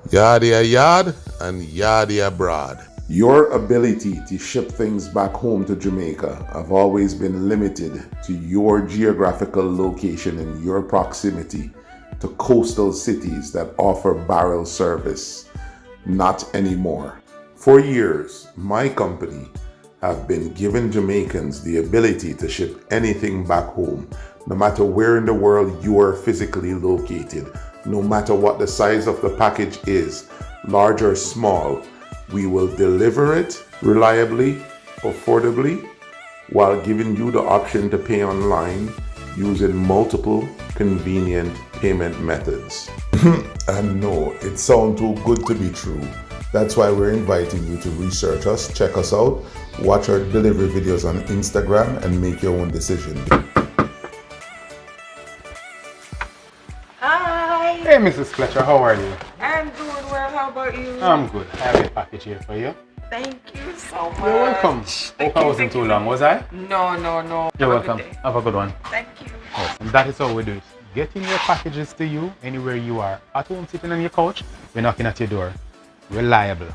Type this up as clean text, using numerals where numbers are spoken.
Yardia yard and yardia broad. Your ability to ship things back home to Jamaica have always been limited to your geographical location and your proximity to coastal cities that offer barrel service. Not anymore. For years, my company have been giving Jamaicans the ability to ship anything back home, no matter where in the world you are physically located, no matter what the size of the package is, large or small. We will deliver it reliably, affordably, while giving you the option to pay online using multiple convenient payment methods. And no, it sounds too good to be true. That's why we're inviting you to research us, check us out, watch our delivery videos on Instagram, and make your own decision. Hi! Hey Mrs. Fletcher, how are you? I'm doing well, how about you? I'm good. I have a package here for you. Thank you so much. You're welcome. Hope I wasn't too long, was I? No. You're Have a welcome. good day. Have a good one. Thank you. Yes, and that is how we do it. Getting your packages to you anywhere you are. At home, sitting on your couch, we're knocking at your door. Reliable.